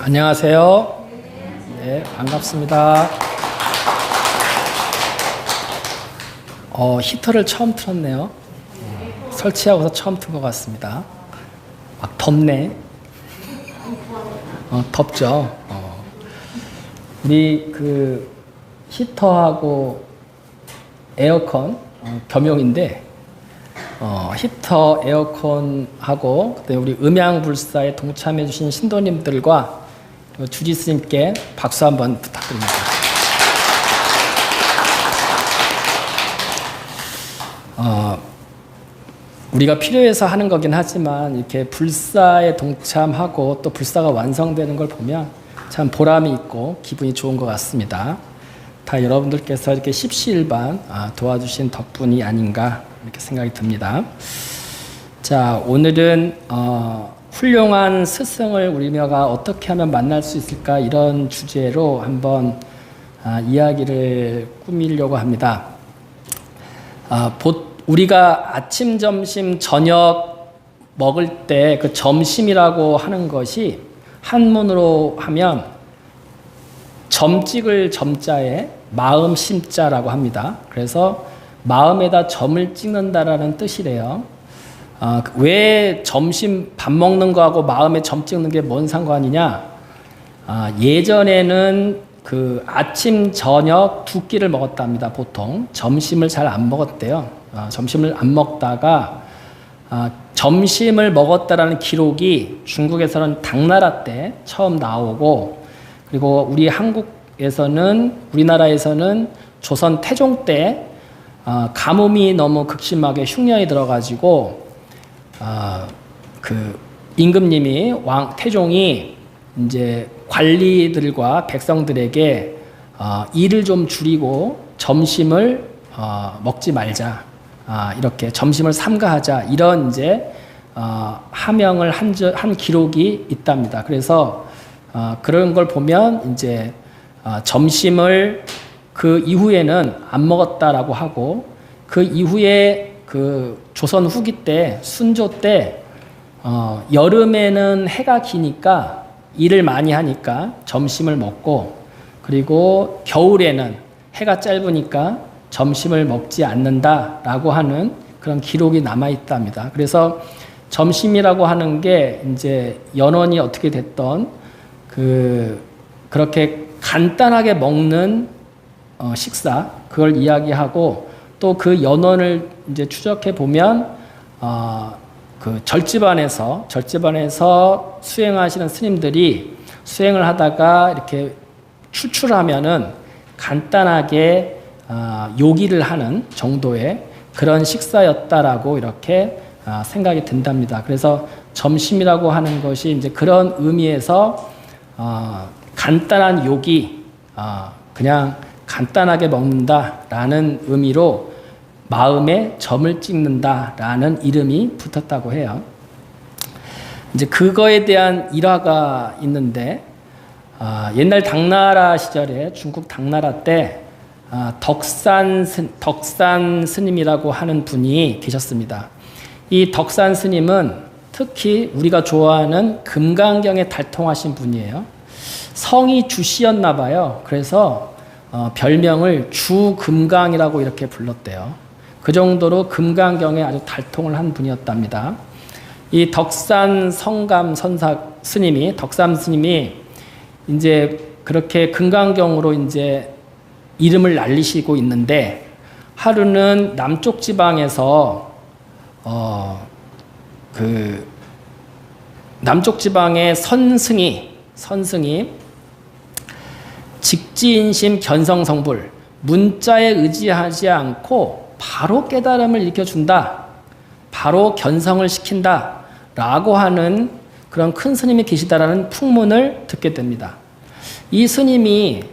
안녕하세요. 네, 반갑습니다. 히터를 처음 틀었네요. 설치하고서 처음 튼 것 같습니다. 막 덥네. 덥죠. 우리 그 히터하고 에어컨 겸용인데, 히터, 에어컨하고 그다음에 우리 음양불사에 동참해 주신 신도님들과 주지 스님께 박수 한번 부탁드립니다. 우리가 필요해서 하는 거긴 하지만 이렇게 불사에 동참하고 또 불사가 완성되는 걸 보면 참 보람이 있고 기분이 좋은 것 같습니다. 다 여러분들께서 이렇게 십시일반 도와주신 덕분이 아닌가 이렇게 생각이 듭니다. 자, 오늘은 훌륭한 스승을 우리가 어떻게 하면 만날 수 있을까 이런 주제로 한번 이야기를 꾸미려고 합니다. 우리가 아침, 점심, 저녁 먹을 때 그 점심이라고 하는 것이 한문으로 하면 점 찍을 점자에 마음 심자라고 합니다. 그래서 마음에다 점을 찍는다라는 뜻이래요. 왜 점심 밥 먹는 거하고 마음에 점 찍는 게 뭔 상관이냐? 예전에는 그 아침, 저녁 두 끼를 먹었답니다. 보통 점심을 잘 안 먹었대요. 점심을 안 먹다가 점심을 먹었다라는 기록이 중국에서는 당나라 때 처음 나오고, 그리고 우리나라에서는 조선 태종 때 가뭄이 너무 극심하게 흉년이 들어가지고 그 임금님이 태종이 이제 관리들과 백성들에게 일을 좀 줄이고 점심을 먹지 말자, 이렇게 점심을 삼가하자, 이런 이제 하명을 한 기록이 있답니다. 그래서 그런 걸 보면 이제 점심을 그 이후에는 안 먹었다라고 하고, 그 이후에 그 조선 후기 때 순조 때 여름에는 해가 기니까 일을 많이 하니까 점심을 먹고, 그리고 겨울에는 해가 짧으니까 점심을 먹지 않는다라고 하는 그런 기록이 남아 있답니다. 그래서 점심이라고 하는 게 이제 연원이 어떻게 됐던 그렇게 간단하게 먹는 식사, 그걸 이야기하고, 또 그 연원을 이제 추적해 보면 그 절집안에서 수행하시는 스님들이 수행을 하다가 이렇게 출출하면은 간단하게 요기를 하는 정도의 그런 식사였다라고 이렇게 생각이 든답니다. 그래서 점심이라고 하는 것이 이제 그런 의미에서 간단한 요기, 그냥 간단하게 먹는다라는 의미로 마음에 점을 찍는다라는 이름이 붙었다고 해요. 이제 그거에 대한 일화가 있는데, 옛날 당나라 시절에, 중국 당나라 때 덕산 스님이라고 하는 분이 계셨습니다. 이 덕산 스님은 특히 우리가 좋아하는 금강경에 달통하신 분이에요. 성이 주씨였나 봐요. 그래서 별명을 주금강이라고 이렇게 불렀대요. 그 정도로 금강경에 아주 달통을 한 분이었답니다. 이 덕산 스님이 이제 그렇게 금강경으로 이제 이름을 날리시고 있는데, 하루는 남쪽 지방에서 남쪽 지방의 선승이 직지인심 견성성불, 문자에 의지하지 않고 바로 깨달음을 일으켜준다, 바로 견성을 시킨다 라고 하는 그런 큰 스님이 계시다라는 풍문을 듣게 됩니다. 이 스님이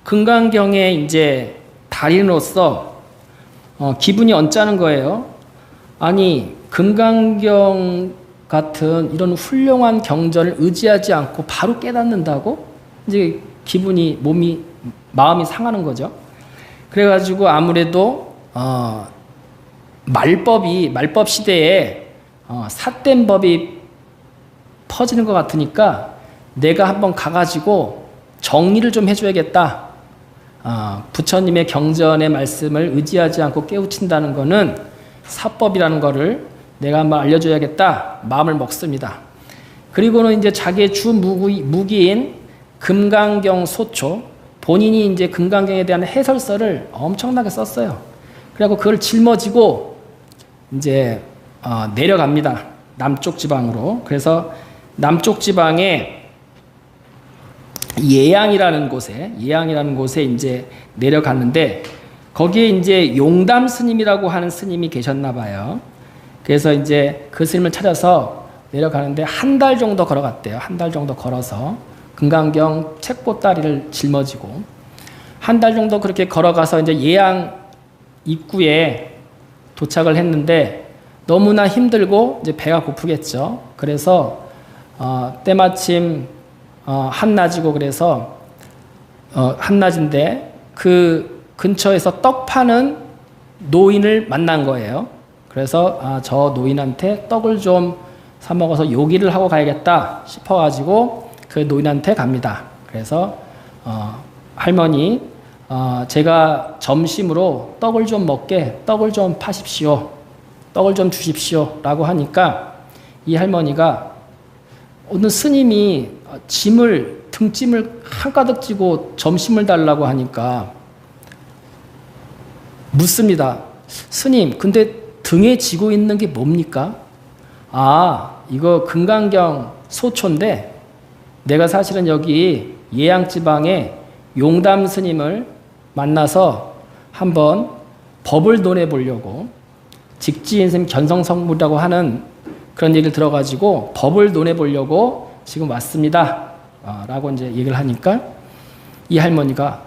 금강경의 이제 달인으로서 기분이 언짢은 거예요. 아니, 금강경 같은 이런 훌륭한 경전을 의지하지 않고 바로 깨닫는다고? 이제 마음이 상하는 거죠. 그래가지고 아무래도 말법 시대에 삿된 법이 퍼지는 것 같으니까 내가 한번 가가지고 정리를 좀 해줘야겠다. 부처님의 경전의 말씀을 의지하지 않고 깨우친다는 것은 사법이라는 것을 내가 한번 알려줘야겠다. 마음을 먹습니다. 그리고는 이제 자기의 주 무기인 금강경 소초, 본인이 이제 금강경에 대한 해설서를 엄청나게 썼어요. 그래갖고 그걸 짊어지고 이제 내려갑니다. 남쪽 지방으로. 그래서 남쪽 지방에 예양이라는 곳에 이제 내려갔는데 거기에 이제 용담 스님이라고 하는 스님이 계셨나 봐요. 그래서 이제 그 스님을 찾아서 내려가는데 한 달 정도 걸어갔대요. 한 달 정도 걸어서 금강경 책보따리를 짊어지고 한 달 정도 그렇게 걸어가서 이제 예양 입구에 도착을 했는데 너무나 힘들고 이제 배가 고프겠죠. 그래서 때마침 한낮이고 그래서 한낮인데 그 근처에서 떡 파는 노인을 만난 거예요. 그래서 저 노인한테 떡을 좀 사 먹어서 요기를 하고 가야겠다 싶어가지고 그 노인한테 갑니다. 그래서 할머니, 제가 점심으로 떡을 좀 먹게 떡을 좀 파십시오. 떡을 좀 주십시오. 라고 하니까 이 할머니가 어느 스님이 등짐을 한가득 지고 점심을 달라고 하니까 묻습니다. 스님, 근데 등에 지고 있는 게 뭡니까? 이거 금강경 소초인데 내가 사실은 여기 예양지방에 용담 스님을 만나서 한번 법을 논해 보려고 직지인심 견성성물이라고 하는 그런 얘기를 들어가지고 법을 논해 보려고 지금 왔습니다. 라고 이제 얘기를 하니까 이 할머니가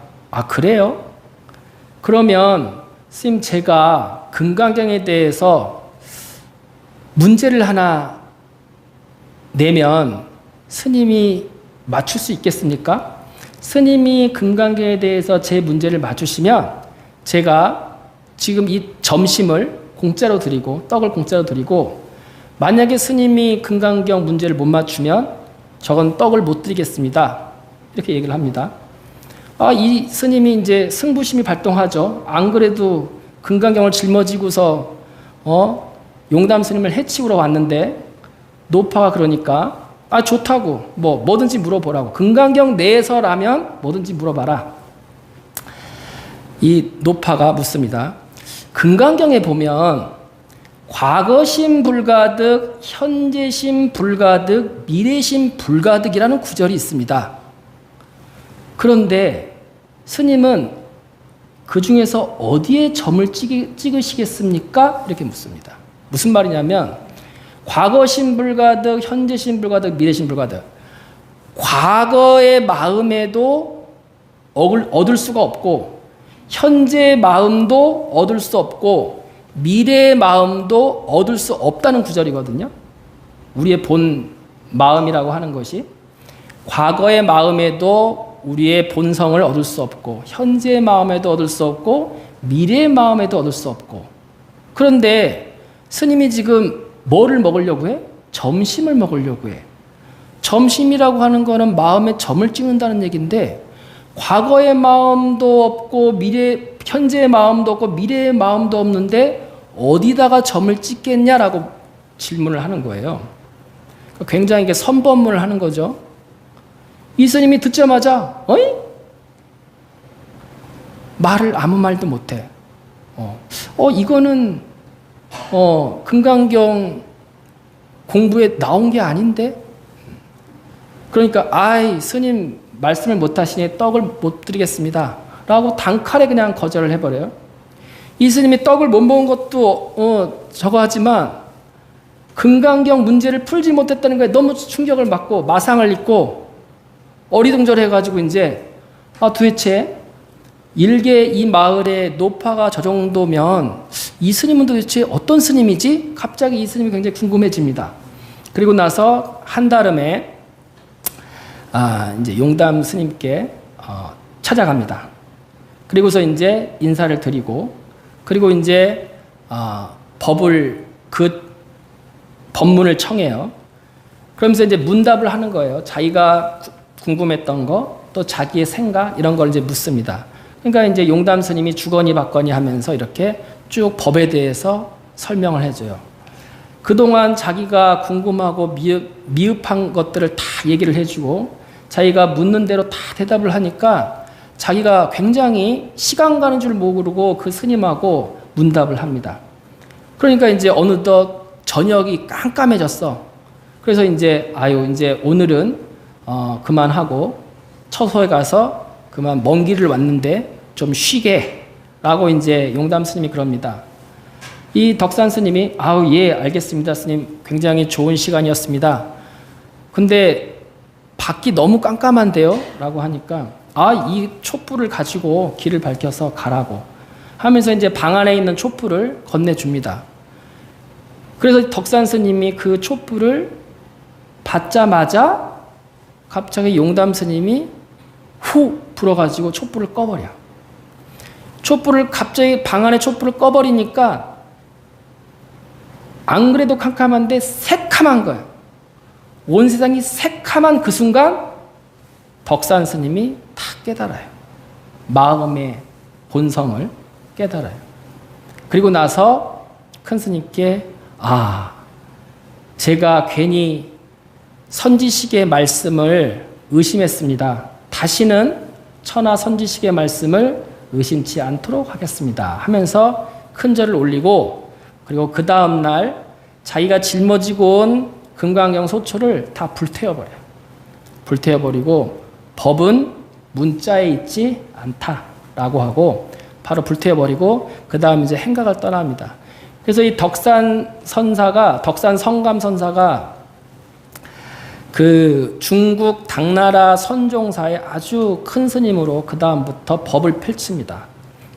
그래요? 그러면 스님 제가 금강경에 대해서 문제를 하나 내면 스님이 맞출 수 있겠습니까? 스님이 금강경에 대해서 제 문제를 맞추시면 제가 지금 이 점심을 공짜로 드리고 떡을 공짜로 드리고 만약에 스님이 금강경 문제를 못 맞추면 저건 떡을 못 드리겠습니다. 이렇게 얘기를 합니다. 이 스님이 이제 승부심이 발동하죠. 안 그래도 금강경을 짊어지고서 용담 스님을 해치우러 왔는데 노파가 그러니까 좋다고 뭐든지 물어보라고. 금강경 내에서라면 뭐든지 물어봐라. 이 노파가 묻습니다. 금강경에 보면 과거심 불가득, 현재심 불가득, 미래심 불가득이라는 구절이 있습니다. 그런데 스님은 그 중에서 어디에 점을 찍으시겠습니까? 이렇게 묻습니다. 무슨 말이냐면 과거심 불가득, 현재심 불가득, 미래심 불가득. 과거의 마음에도 얻을 수가 없고 현재의 마음도 얻을 수 없고 미래의 마음도 얻을 수 없다는 구절이거든요. 우리의 본 마음이라고 하는 것이 과거의 마음에도 우리의 본성을 얻을 수 없고 현재의 마음에도 얻을 수 없고 미래의 마음에도 얻을 수 없고. 그런데 스님이 지금 뭐를 먹으려고 해? 점심을 먹으려고 해. 점심이라고 하는 거는 마음에 점을 찍는다는 얘기인데 과거의 마음도 없고 현재의 마음도 없고 미래의 마음도 없는데 어디다가 점을 찍겠냐라고 질문을 하는 거예요. 굉장히 선법문을 하는 거죠. 이 스님이 듣자마자 말을 아무 말도 못해. 이거는 금강경 공부에 나온 게 아닌데? 그러니까 스님 말씀을 못하시니 떡을 못 드리겠습니다. 라고 단칼에 그냥 거절을 해버려요. 이 스님이 떡을 못 먹은 것도 저거 하지만 금강경 문제를 풀지 못했다는 거에 너무 충격을 받고 마상을 입고 어리둥절해가지고 이제 도대체 일개 이 마을에 노파가 저 정도면 이 스님은 도대체 어떤 스님이지? 갑자기 이 스님이 굉장히 궁금해집니다. 그리고 나서 한달음에 이제 용담 스님께 찾아갑니다. 그리고서 이제 인사를 드리고 그리고 이제 법문을 청해요. 그러면서 이제 문답을 하는 거예요. 자기가 궁금했던 거, 또 자기의 생각 이런 걸 이제 묻습니다. 그러니까 이제 용담 스님이 주거니 받거니 하면서 이렇게 쭉 법에 대해서 설명을 해줘요. 그동안 자기가 궁금하고 미흡한 것들을 다 얘기를 해주고 자기가 묻는 대로 다 대답을 하니까 자기가 굉장히 시간 가는 줄 모르고 그 스님하고 문답을 합니다. 그러니까 이제 어느덧 저녁이 깜깜해졌어. 그래서 이제 이제 오늘은 그만하고 처소에 가서 그만 먼 길을 왔는데 좀 쉬게 라고 이제 용담 스님이 그럽니다. 이 덕산 스님이 예, 알겠습니다. 스님, 굉장히 좋은 시간이었습니다. 근데 밖이 너무 깜깜한데요? 라고 하니까 이 촛불을 가지고 길을 밝혀서 가라고 하면서 이제 방 안에 있는 촛불을 건네줍니다. 그래서 덕산 스님이 그 촛불을 받자마자 갑자기 용담 스님이 후 불어가지고 촛불을 꺼버려. 갑자기 방 안에 촛불을 꺼버리니까 안 그래도 캄캄한데 새카만 거예요. 온 세상이 새카만 그 순간 덕산 스님이 다 깨달아요. 마음의 본성을 깨달아요. 그리고 나서 큰 스님께 제가 괜히 선지식의 말씀을 의심했습니다. 다시는 천하 선지식의 말씀을 의심치 않도록 하겠습니다. 하면서 큰 절을 올리고 그리고 그 다음 날 자기가 짊어지고 온 금강경 소초를 다 불태워버려요. 불태워버리고 법은 문자에 있지 않다라고 하고 바로 불태워버리고 그 다음 이제 행각을 떠납니다. 그래서 이 덕산 성감 선사가 그 중국 당나라 선종사의 아주 큰 스님으로 그 다음부터 법을 펼칩니다.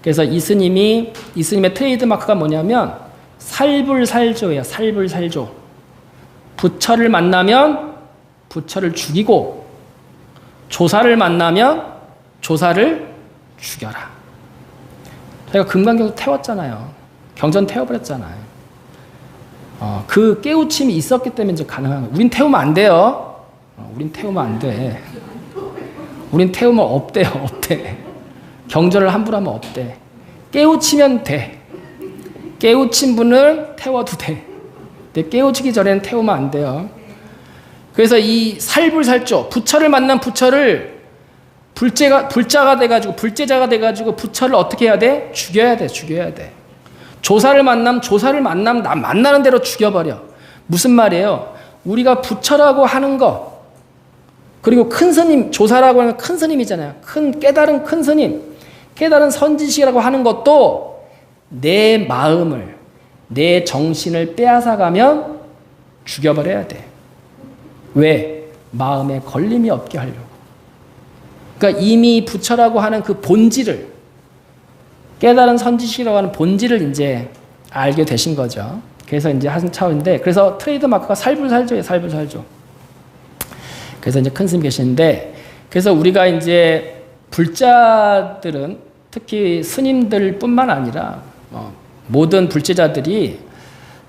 그래서 이 스님의 트레이드마크가 뭐냐면 살불살조예요. 살불살조. 부처를 만나면 부처를 죽이고 조사를 만나면 조사를 죽여라. 저희가 금강경도 태웠잖아요. 경전 태워버렸잖아요. 그 깨우침이 있었기 때문에 이제 가능한 거예요. 우린 태우면 안 돼요. 우린 태우면 안 돼. 우린 태우면 없대. 경전을 함부로 하면 없대. 깨우치면 돼. 깨우친 분을 태워도 돼. 근데 깨우치기 전에는 태우면 안 돼요. 그래서 이 살불살조, 부처를 만난 부처를 불자가 돼가지고 부처를 어떻게 해야 돼? 죽여야 돼. 조사를 만나면 만나는 대로 죽여버려. 무슨 말이에요? 우리가 부처라고 하는 거, 그리고 큰 스님, 조사라고 하는 큰 스님이잖아요. 깨달은 큰 스님, 깨달은 선지식이라고 하는 것도 내 마음을, 내 정신을 빼앗아가면 죽여버려야 돼. 왜? 마음에 걸림이 없게 하려고. 그러니까 이미 부처라고 하는 그 본질을, 깨달은 선지식이라고 하는 본질을 이제 알게 되신 거죠. 그래서 이제 한 차원인데, 그래서 트레이드마크가 살불살조예요, 살불살조. 그래서 이제 큰 스님 계시는데, 그래서 우리가 이제 불자들은 특히 스님들 뿐만 아니라 모든 불제자들이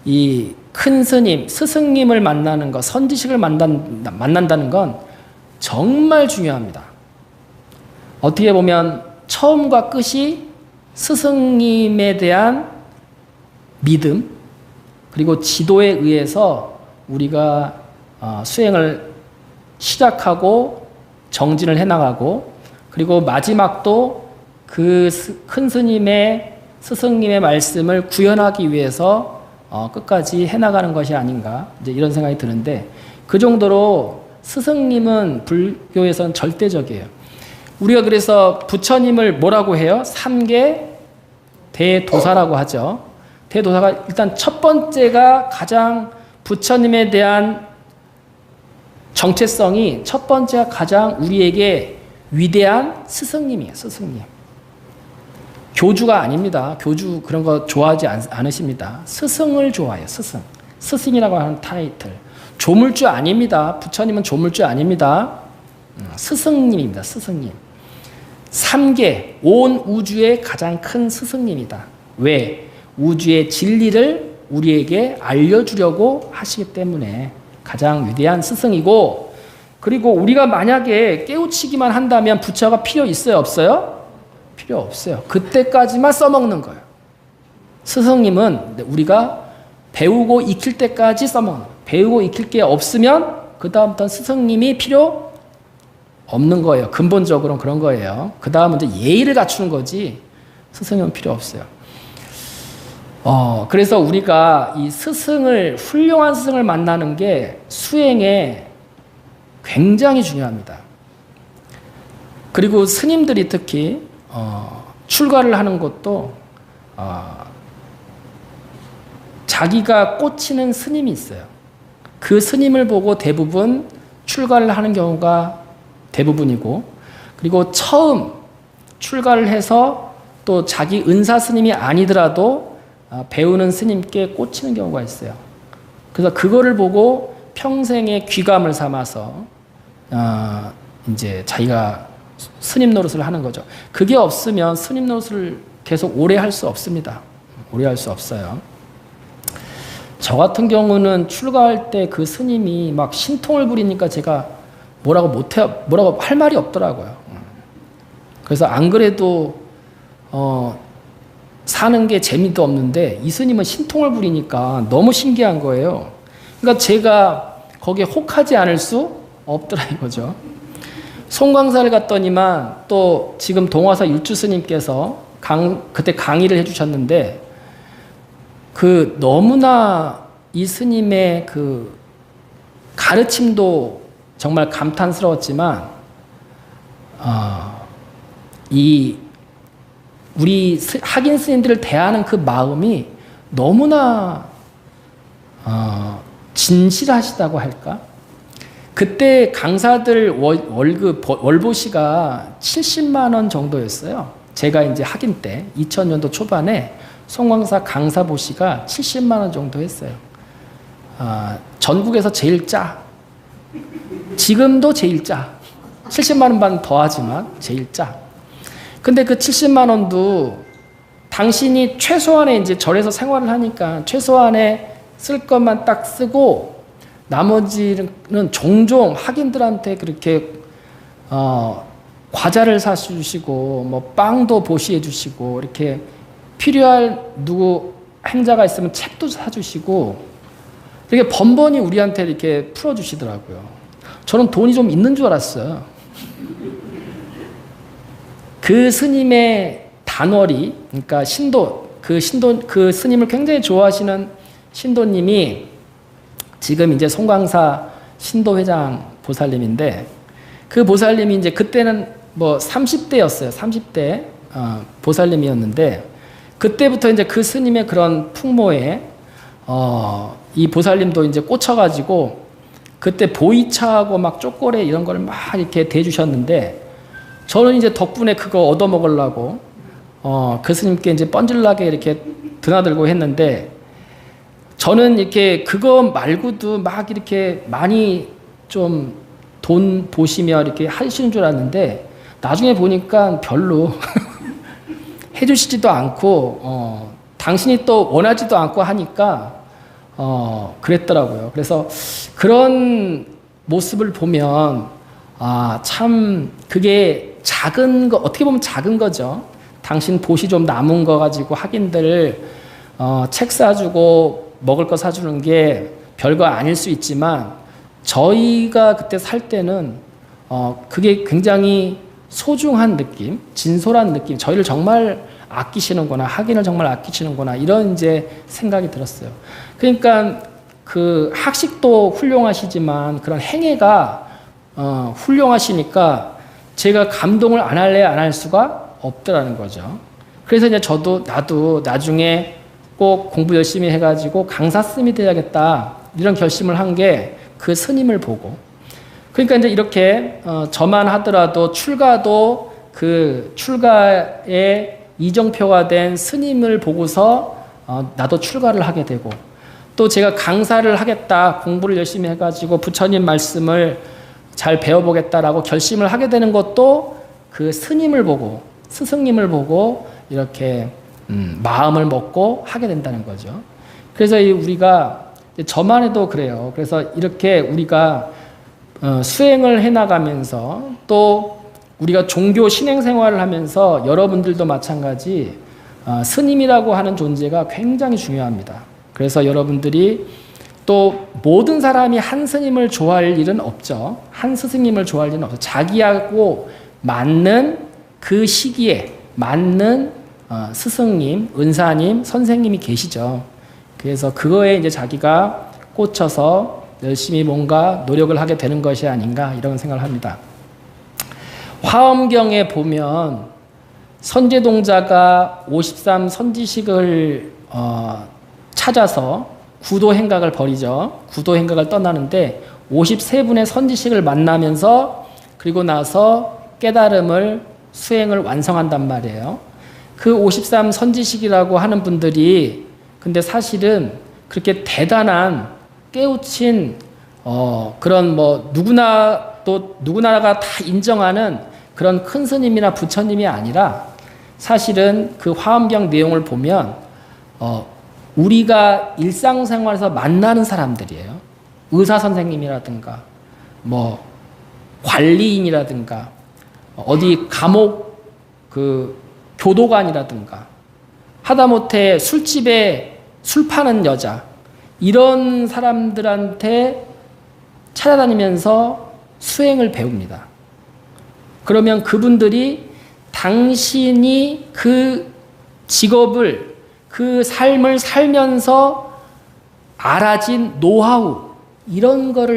이 큰 스님, 스승님을 만나는 것, 선지식을 만난다는 건 정말 중요합니다. 어떻게 보면 처음과 끝이 스승님에 대한 믿음, 그리고 지도에 의해서 우리가 수행을 시작하고 정진을 해나가고, 그리고 마지막도 그 큰 스승님의 말씀을 구현하기 위해서 끝까지 해나가는 것이 아닌가, 이제 이런 생각이 드는데, 그 정도로 스승님은 불교에서는 절대적이에요. 우리가 그래서 부처님을 뭐라고 해요? 3계 대도사라고 하죠. 대도사가 일단 첫 번째가 가장 부처님에 대한 정체성이 첫 번째가 가장 우리에게 위대한 스승님이에요. 스승님. 교주가 아닙니다. 교주 그런 거 좋아하지 않으십니다. 스승을 좋아해요. 스승이라고 하는 타이틀. 조물주 아닙니다. 부처님은 조물주 아닙니다. 스승님입니다. 스승님. 3계, 온 우주의 가장 큰 스승님이다. 왜? 우주의 진리를 우리에게 알려주려고 하시기 때문에 가장 위대한 스승이고, 그리고 우리가 만약에 깨우치기만 한다면 부처가 필요 있어요, 없어요? 필요 없어요. 그때까지만 써먹는 거예요. 스승님은 우리가 배우고 익힐 때까지 써먹는 거예요. 배우고 익힐 게 없으면 그 다음부터는 스승님이 필요 없는 거예요. 근본적으로는 그런 거예요. 그 다음은 이제 예의를 갖추는 거지 스승님은 필요 없어요. 그래서 우리가 이 훌륭한 스승을 만나는 게 수행에 굉장히 중요합니다. 그리고 스님들이 특히 출가를 하는 것도 자기가 꽂히는 스님이 있어요. 그 스님을 보고 대부분 출가를 하는 경우가 대부분이고, 그리고 처음 출가를 해서 또 자기 은사 스님이 아니더라도 배우는 스님께 꽂히는 경우가 있어요. 그래서 그거를 보고 평생의 귀감을 삼아서 이제 자기가 스님 노릇을 하는 거죠. 그게 없으면 스님 노릇을 계속 오래 할 수 없습니다. 오래 할 수 없어요. 저 같은 경우는 출가할 때 그 스님이 막 신통을 부리니까 제가 뭐라고 할 말이 없더라고요. 그래서 안 그래도 사는 게 재미도 없는데 이 스님은 신통을 부리니까 너무 신기한 거예요. 그러니까 제가 거기에 혹하지 않을 수 없더라 이거죠. 송광사를 갔더니만 또 지금 동화사 율주 스님께서 그때 강의를 해주셨는데, 그 너무나 이 스님의 그 가르침도 정말 감탄스러웠지만, 우리 학인 스님들을 대하는 그 마음이 너무나 진실하시다고 할까? 그때 강사들 월보시가 70만 원 정도였어요. 제가 이제 학인 때 2000년도 초반에 송광사 강사 보시가 70만 원 정도 했어요. 전국에서 제일 짜. 지금도 제일 짜. 70만 원만 더 하지만 제일 짜. 근데 그 70만 원도 당신이 최소한의 이제 절에서 생활을 하니까 최소한의 쓸 것만 딱 쓰고 나머지는 종종 학인들한테 그렇게 과자를 사주시고 뭐 빵도 보시해 주시고 이렇게 필요할 누구 행자가 있으면 책도 사주시고 이렇게 번번이 우리한테 이렇게 풀어주시더라고요. 저는 돈이 좀 있는 줄 알았어요. 그 스님의 단월이, 그러니까 그 스님을 굉장히 좋아하시는 신도님이 지금 이제 송광사 신도회장 보살님인데, 그 보살님이 이제 그때는 뭐 30대였어요. 30대 보살님이었는데, 그때부터 이제 그 스님의 그런 풍모에 이 보살님도 이제 꽂혀가지고 그때 보이차하고 막 쪼꼬레 이런 걸 막 이렇게 대주셨는데, 저는 이제 덕분에 그거 얻어먹으려고 그 스님께 이제 뻔질나게 이렇게 드나들고 했는데, 저는 이렇게 그거 말고도 막 이렇게 많이 좀 돈 보시며 이렇게 하시는 줄 알았는데, 나중에 보니까 별로 해주시지도 않고 당신이 또 원하지도 않고 하니까 그랬더라고요. 그래서 그런 모습을 보면 참 그게 작은 거, 어떻게 보면 작은 거죠. 당신 보시 좀 남은 거 가지고 학인들 책 사주고 먹을 거 사주는 게 별거 아닐 수 있지만, 저희가 그때 살 때는 그게 굉장히 소중한 느낌, 진솔한 느낌, 저희를 정말 아끼시는구나, 학인을 정말 아끼시는구나, 이런 이제 생각이 들었어요. 그러니까 그 학식도 훌륭하시지만 그런 행해가 훌륭하시니까 제가 감동을 안 할 수가 없더라는 거죠. 그래서 이제 나도 나중에 꼭 공부 열심히 해가지고 강사 스님이 돼야겠다, 이런 결심을 한 게 그 스님을 보고. 그러니까 이제 이렇게 저만 하더라도 출가도 그 출가의 이정표가 된 스님을 보고서 나도 출가를 하게 되고, 또 제가 강사를 하겠다, 공부를 열심히 해가지고 부처님 말씀을 잘 배워보겠다라고 결심을 하게 되는 것도 그 스님을 보고, 스승님을 보고 이렇게 마음을 먹고 하게 된다는 거죠. 그래서 우리가 저만 해도 그래요. 그래서 이렇게 우리가 수행을 해나가면서 또 우리가 종교 신행 생활을 하면서 여러분들도 마찬가지 스님이라고 하는 존재가 굉장히 중요합니다. 그래서 여러분들이 또 모든 사람이 한 스님을 좋아할 일은 없죠. 한 스승님을 좋아할 일은 없죠. 자기하고 맞는 그 시기에 맞는 스승님, 은사님, 선생님이 계시죠. 그래서 그거에 이제 자기가 꽂혀서 열심히 뭔가 노력을 하게 되는 것이 아닌가 이런 생각을 합니다. 화엄경에 보면 선제동자가 53 선지식을 찾아서 구도행각을 벌이죠. 구도행각을 떠나는데 53분의 선지식을 만나면서 그리고 나서 깨달음을 수행을 완성한단 말이에요. 그 53 선지식이라고 하는 분들이 근데 사실은 그렇게 대단한 깨우친 그런 뭐 누구나가 다 인정하는 그런 큰 스님이나 부처님이 아니라 사실은 그 화엄경 내용을 보면 우리가 일상생활에서 만나는 사람들이에요. 의사 선생님이라든가 뭐 관리인이라든가 어디 감옥 그 교도관이라든가 하다못해 술집에 술 파는 여자 이런 사람들한테 찾아다니면서 수행을 배웁니다. 그러면 그분들이 당신이 그 직업을 그 삶을 살면서 알아진 노하우 이런 거를